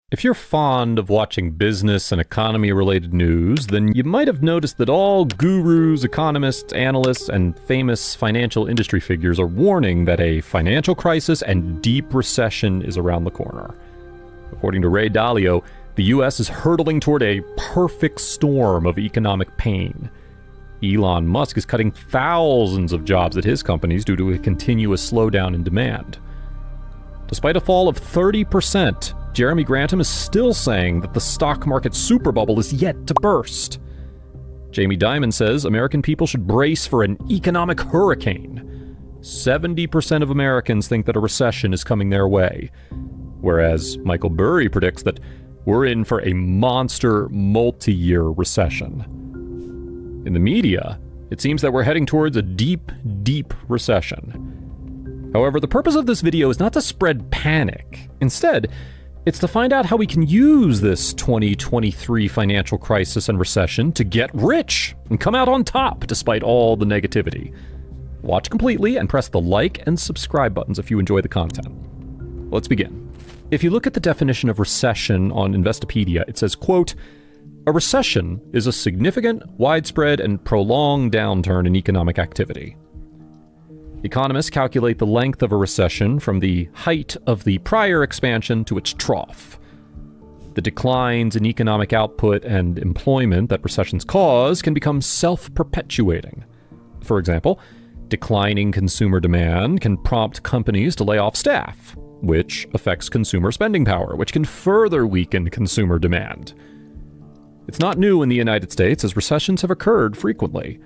If you're fond of watching business and economy-related news, then you might have noticed that all gurus, economists, analysts, and famous financial industry figures are warning that a financial crisis and deep recession is around the corner. According to Ray Dalio, the U.S. is hurtling toward a perfect storm of economic pain. Elon Musk is cutting thousands of jobs at his companies due to a continuous slowdown in demand. Despite a fall of 30%, Jeremy Grantham is still saying that the stock market super bubble is yet to burst. Jamie Dimon says American people should brace for an economic hurricane. 70% of Americans think that a recession is coming their way, whereas Michael Burry predicts that we're in for a monster multi-year recession. In the media, it seems that we're heading towards a deep, deep recession. However, the purpose of this video is not to spread panic. Instead, it's to find out how we can use this 2023 financial crisis and recession to get rich and come out on top despite all the negativity. Watch completely and press the like and subscribe buttons if you enjoy the content. Let's begin. If you look at the definition of recession on Investopedia, it says, quote, "A recession is a significant, widespread, and prolonged downturn in economic activity." Economists calculate the length of a recession from the height of the prior expansion to its trough. The declines in economic output and employment that recessions cause can become self-perpetuating. For example, declining consumer demand can prompt companies to lay off staff, which affects consumer spending power, which can further weaken consumer demand. It's not new in the United States, as recessions have occurred frequently.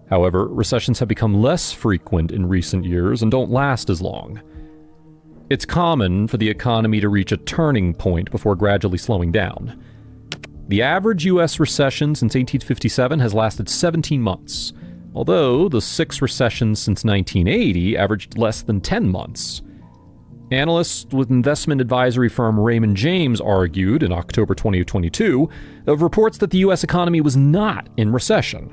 However, recessions have become less frequent in recent years and don't last as long. It's common for the economy to reach a turning point before gradually slowing down. The average U.S. recession since 1857 has lasted 17 months, although the 6 recessions since 1980 averaged less than 10 months. Analysts with investment advisory firm Raymond James argued in October 2022 of reports that the U.S. economy was not in recession.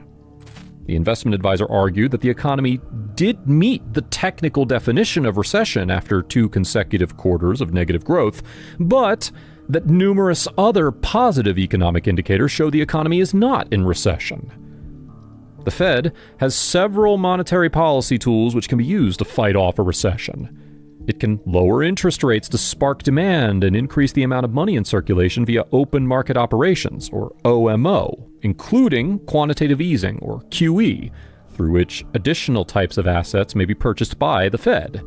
The investment advisor argued that the economy did meet the technical definition of recession after 2 consecutive quarters of negative growth, but that numerous other positive economic indicators show the economy is not in recession. The Fed has several monetary policy tools which can be used to fight off a recession. It can lower interest rates to spark demand and increase the amount of money in circulation via open market operations, or OMO, including quantitative easing, or QE, through which additional types of assets may be purchased by the Fed.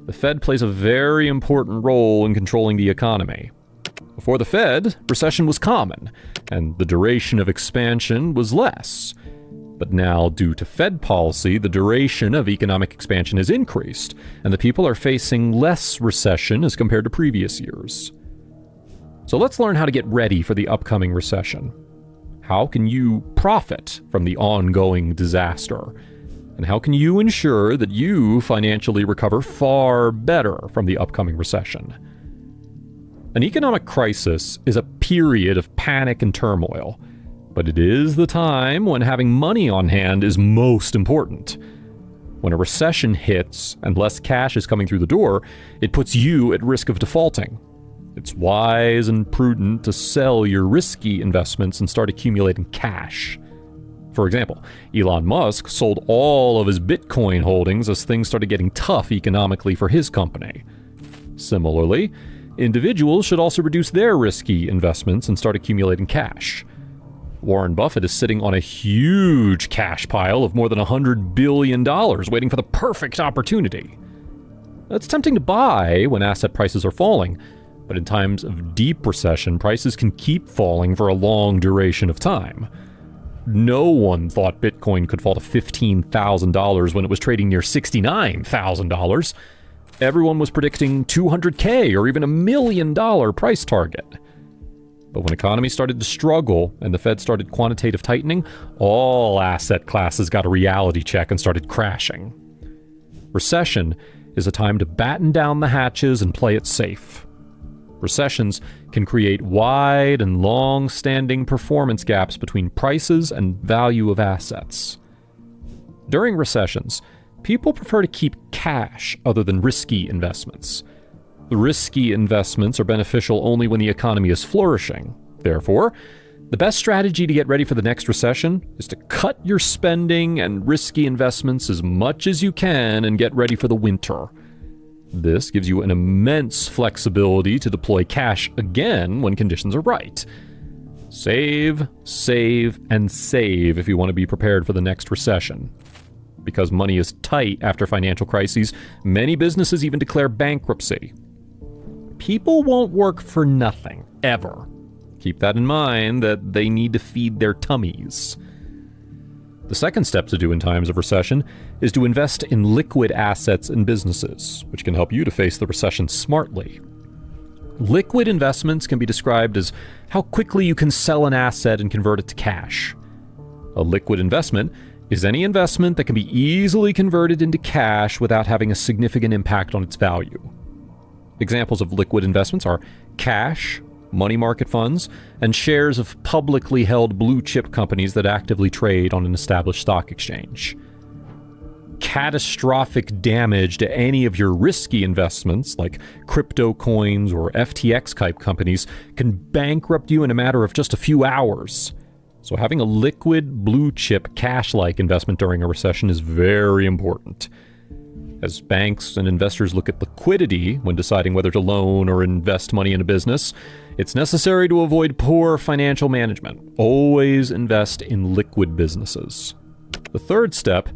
The Fed plays a very important role in controlling the economy. Before the Fed, recession was common, and the duration of expansion was less. But now, due to Fed policy, the duration of economic expansion has increased, and the people are facing less recession as compared to previous years. So let's learn how to get ready for the upcoming recession. How can you profit from the ongoing disaster? And how can you ensure that you financially recover far better from the upcoming recession? An economic crisis is a period of panic and turmoil. But it is the time when having money on hand is most important. When a recession hits and less cash is coming through the door, it puts you at risk of defaulting. It's wise and prudent to sell your risky investments and start accumulating cash. For example, Elon Musk sold all of his Bitcoin holdings as things started getting tough economically for his company. Similarly, individuals should also reduce their risky investments and start accumulating cash. Warren Buffett is sitting on a huge cash pile of more than $100 billion waiting for the perfect opportunity. It's tempting to buy when asset prices are falling, but in times of deep recession, prices can keep falling for a long duration of time. No one thought Bitcoin could fall to $15,000 when it was trading near $69,000. Everyone was predicting $200K or even $1 million price target. But when economies started to struggle and the Fed started quantitative tightening, all asset classes got a reality check and started crashing. Recession is a time to batten down the hatches and play it safe. Recessions can create wide and long-standing performance gaps between prices and value of assets. During recessions, people prefer to keep cash other than risky investments. Risky investments are beneficial only when the economy is flourishing. Therefore, the best strategy to get ready for the next recession is to cut your spending and risky investments as much as you can and get ready for the winter. This gives you an immense flexibility to deploy cash again when conditions are right. Save, save, and save if you want to be prepared for the next recession. Because money is tight after financial crises, many businesses even declare bankruptcy. People won't work for nothing, ever. Keep that in mind, that they need to feed their tummies. The second step to do in times of recession is to invest in liquid assets and businesses, which can help you to face the recession smartly. Liquid investments can be described as how quickly you can sell an asset and convert it to cash. A liquid investment is any investment that can be easily converted into cash without having a significant impact on its value. Examples of liquid investments are cash, money market funds, and shares of publicly held blue-chip companies that actively trade on an established stock exchange. Catastrophic damage to any of your risky investments, like crypto coins or FTX-type companies, can bankrupt you in a matter of just a few hours. So having a liquid, blue-chip, cash-like investment during a recession is very important. As banks and investors look at liquidity when deciding whether to loan or invest money in a business, it's necessary to avoid poor financial management. Always invest in liquid businesses. The third step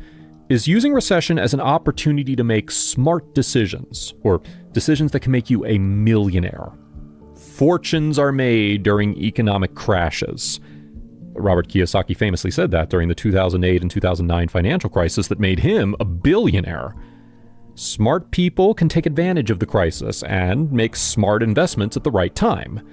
is using recession as an opportunity to make smart decisions, or decisions that can make you a millionaire. Fortunes are made during economic crashes. Robert Kiyosaki famously said that during the 2008 and 2009 financial crisis that made him a billionaire. Smart people can take advantage of the crisis and make smart investments at the right time.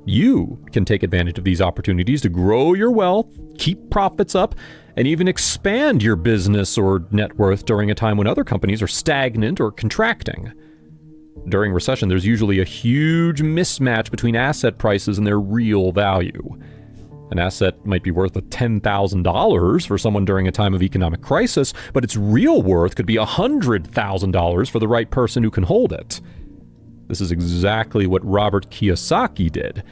You can take advantage of these opportunities to grow your wealth, keep profits up, and even expand your business or net worth during a time when other companies are stagnant or contracting. During recession, there's usually a huge mismatch between asset prices and their real value. An asset might be worth $10,000 for someone during a time of economic crisis, but its real worth could be $100,000 for the right person who can hold it. This is exactly what Robert Kiyosaki did.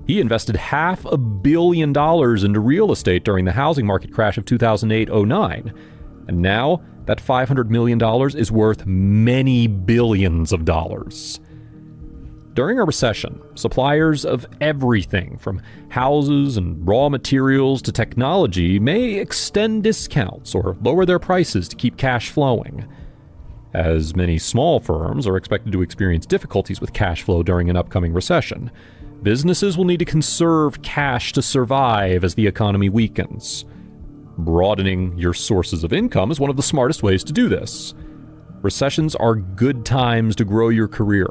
He invested $500 million into real estate during the housing market crash of 2008-09. And now, that $500 million is worth many billions of dollars. During a recession, suppliers of everything from houses and raw materials to technology may extend discounts or lower their prices to keep cash flowing. As many small firms are expected to experience difficulties with cash flow during an upcoming recession, businesses will need to conserve cash to survive as the economy weakens. Broadening your sources of income is one of the smartest ways to do this. Recessions are good times to grow your career.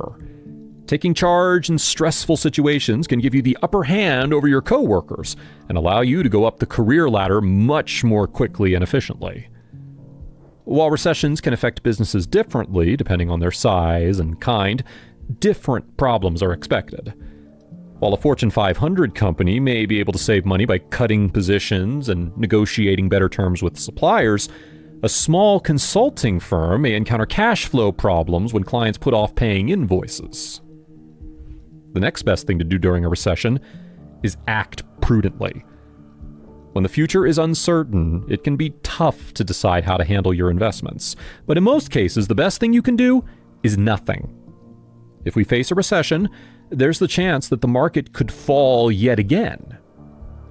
Taking charge in stressful situations can give you the upper hand over your coworkers and allow you to go up the career ladder much more quickly and efficiently. While recessions can affect businesses differently depending on their size and kind, different problems are expected. While a Fortune 500 company may be able to save money by cutting positions and negotiating better terms with suppliers, a small consulting firm may encounter cash flow problems when clients put off paying invoices. The next best thing to do during a recession is act prudently. When the future is uncertain, it can be tough to decide how to handle your investments. But in most cases, the best thing you can do is nothing. If we face a recession, there's the chance that the market could fall yet again.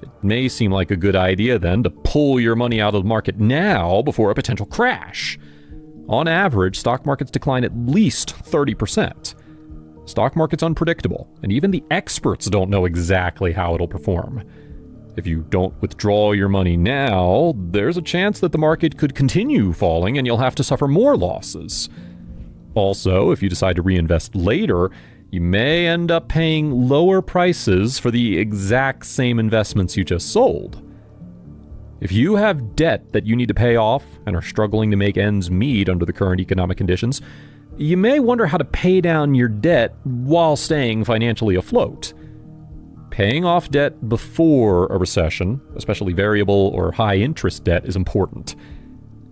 It may seem like a good idea then to pull your money out of the market now before a potential crash. On average, stock markets decline at least 30%. Stock market's unpredictable, and even the experts don't know exactly how it'll perform. If you don't withdraw your money now, there's a chance that the market could continue falling and you'll have to suffer more losses. Also, if you decide to reinvest later, you may end up paying lower prices for the exact same investments you just sold. If you have debt that you need to pay off and are struggling to make ends meet under the current economic conditions, you may wonder how to pay down your debt while staying financially afloat. Paying off debt before a recession, especially variable or high-interest debt, is important.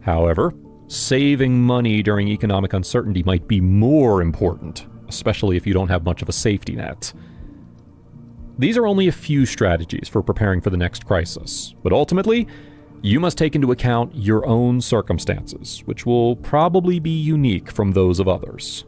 However, saving money during economic uncertainty might be more important, especially if you don't have much of a safety net. These are only a few strategies for preparing for the next crisis, but ultimately, you must take into account your own circumstances, which will probably be unique from those of others.